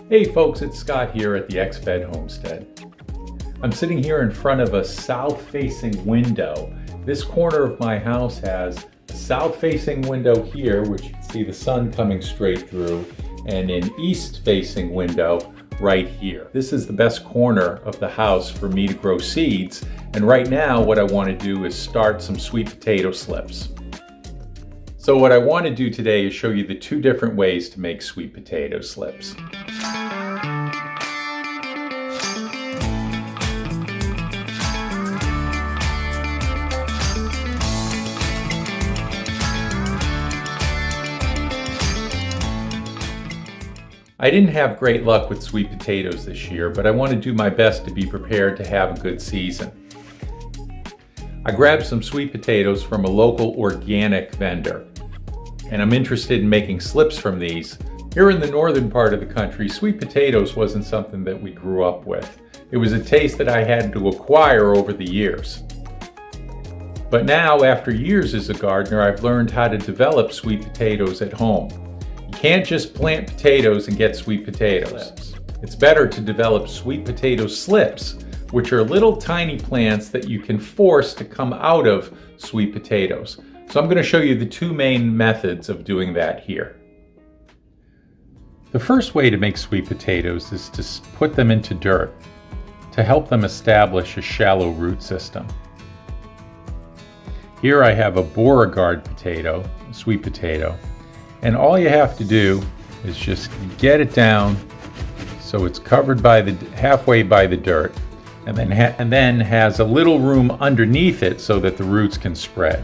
Hey folks, it's Scott here at the X-Fed Homestead. I'm sitting here in front of a south-facing window. This corner of my house has a south-facing window here, which you can see the sun coming straight through, and an east-facing window right here. This is the best corner of the house for me to grow seeds, and right now what I want to do is start some sweet potato slips. So what I want to do today is show you the two different ways to make sweet potato slips. I didn't have great luck with sweet potatoes this year, but I want to do my best to be prepared to have a good season. I grabbed some sweet potatoes from a local organic vendor, and I'm interested in making slips from these. Here in the northern part of the country, sweet potatoes wasn't something that we grew up with. It was a taste that I had to acquire over the years. But now, after years as a gardener, I've learned how to develop sweet potatoes at home. You can't just plant potatoes and get sweet potatoes. It's better to develop sweet potato slips, which are little tiny plants that you can force to come out of sweet potatoes. So I'm going to show you the two main methods of doing that here. The first way to make sweet potatoes is to put them into dirt to help them establish a shallow root system. Here I have a Beauregard potato, a sweet potato. And all you have to do is just get it down so it's covered by halfway by the dirt, and then has a little room underneath it so that the roots can spread.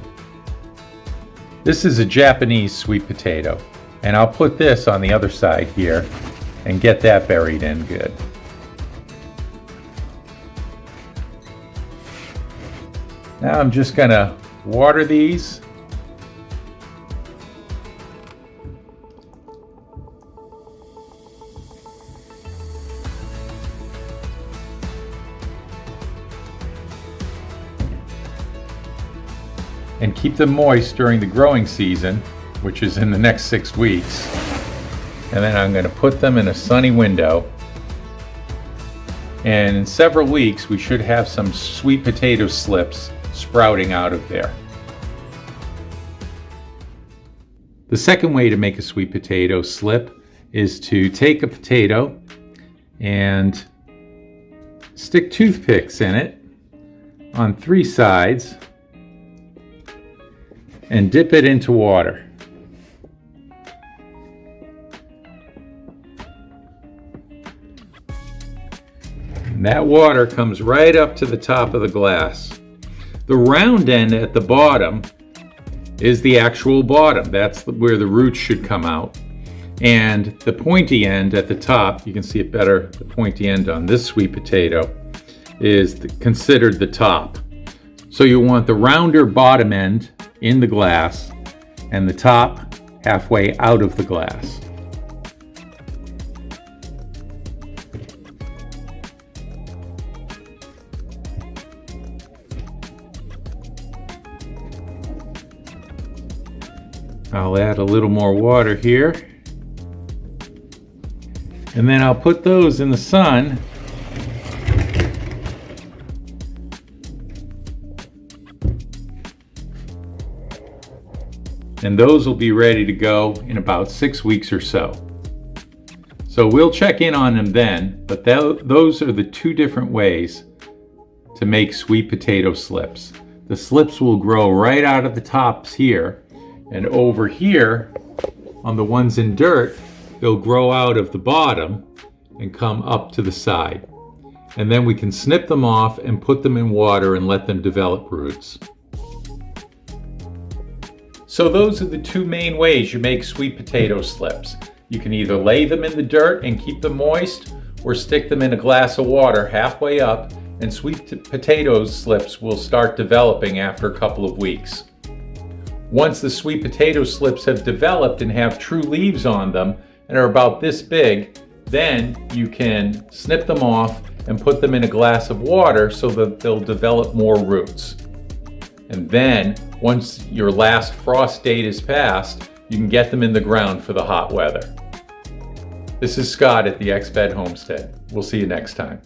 This is a Japanese sweet potato, and I'll put this on the other side here and get that buried in good. Now I'm just gonna water these. And keep them moist during the growing season, which is in the next 6 weeks. And then I'm going to put them in a sunny window. And in several weeks, we should have some sweet potato slips sprouting out of there. The second way to make a sweet potato slip is to take a potato and stick toothpicks in it on 3 sides and dip it into water. And that water comes right up to the top of the glass. The round end at the bottom is the actual bottom. That's where the roots should come out. And the pointy end at the top, you can see it better, the pointy end on this sweet potato is considered the top. So you want the rounder bottom end in the glass and the top halfway out of the glass. I'll add a little more water here, and then I'll put those in the sun . And those will be ready to go in about 6 weeks or so. So we'll check in on them then, but those are the two different ways to make sweet potato slips. The slips will grow right out of the tops here, and over here on the ones in dirt, they'll grow out of the bottom and come up to the side. And then we can snip them off and put them in water and let them develop roots. So those are the two main ways you make sweet potato slips. You can either lay them in the dirt and keep them moist, or stick them in a glass of water halfway up, and sweet potato slips will start developing after a couple of weeks. Once the sweet potato slips have developed and have true leaves on them and are about this big, then you can snip them off and put them in a glass of water so that they'll develop more roots. And then, once your last frost date is passed, you can get them in the ground for the hot weather. This is Scott at the XFed Homestead. We'll see you next time.